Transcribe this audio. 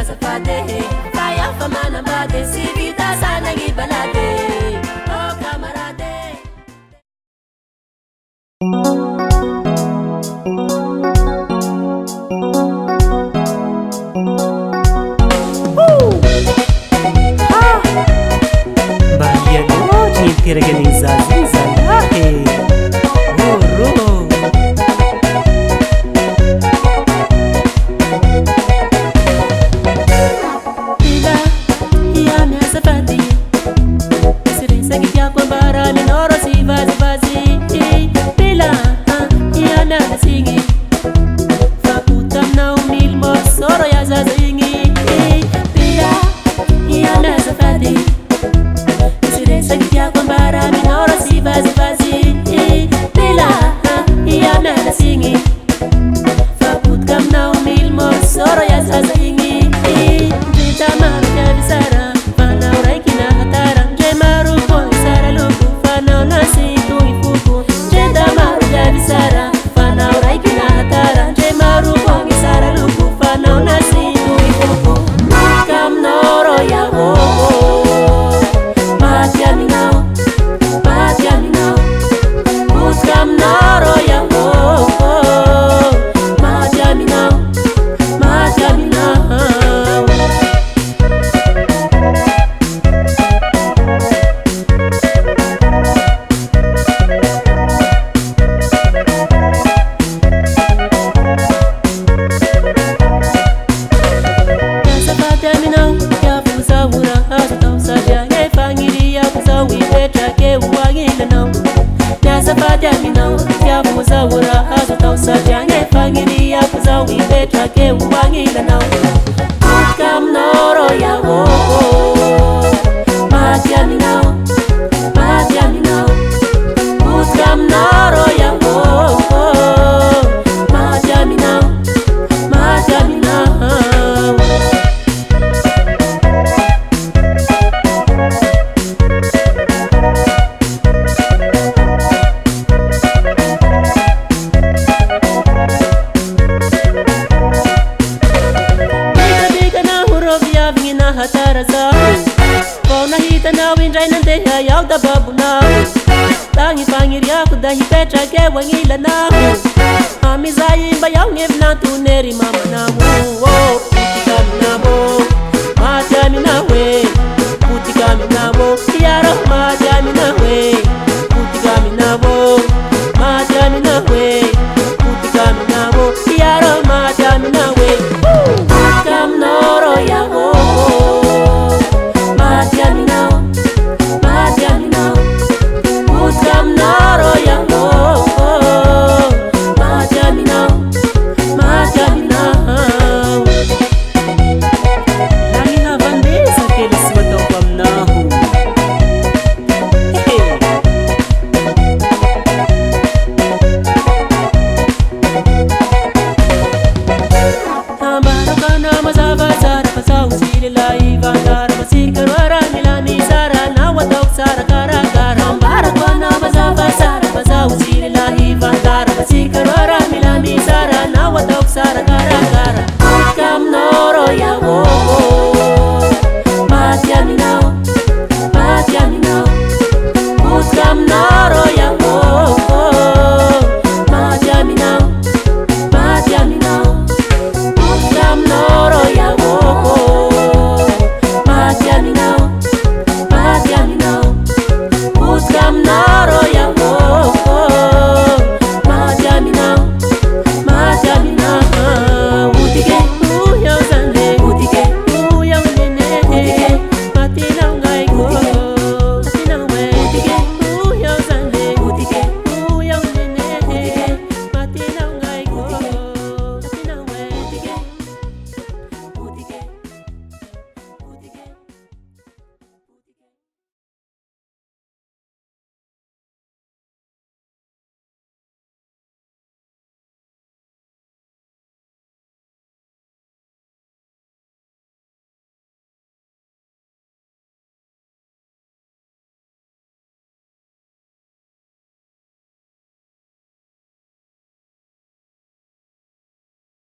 azafady faya fa manambady sy vita sanagny balady oh camarade. Organizaziza lahe Oro Ila Iame azafady Sirisa kitia kwa bara minoro si vazi Ila Iame azasingi Fakutam na umil mo soro ya zazingi Ila Iame azafady Sakitia kwa mbara minoro si vazi Pila iya mela singi Fakut kam na umil mo soro ya zaza ingi Jita maru ya visara Fana urai kina hatara Je maru po isara luku Fana nasi tu ifuku Jita maru ya visara Fana urai kina hatara Je maru po isara luku Fana nasi tu ifuku Kam noro ya wo Wangila na amizai mba yao ngevna tuneri mama na wo putikami na mo matami na we putikami na mo yaro mata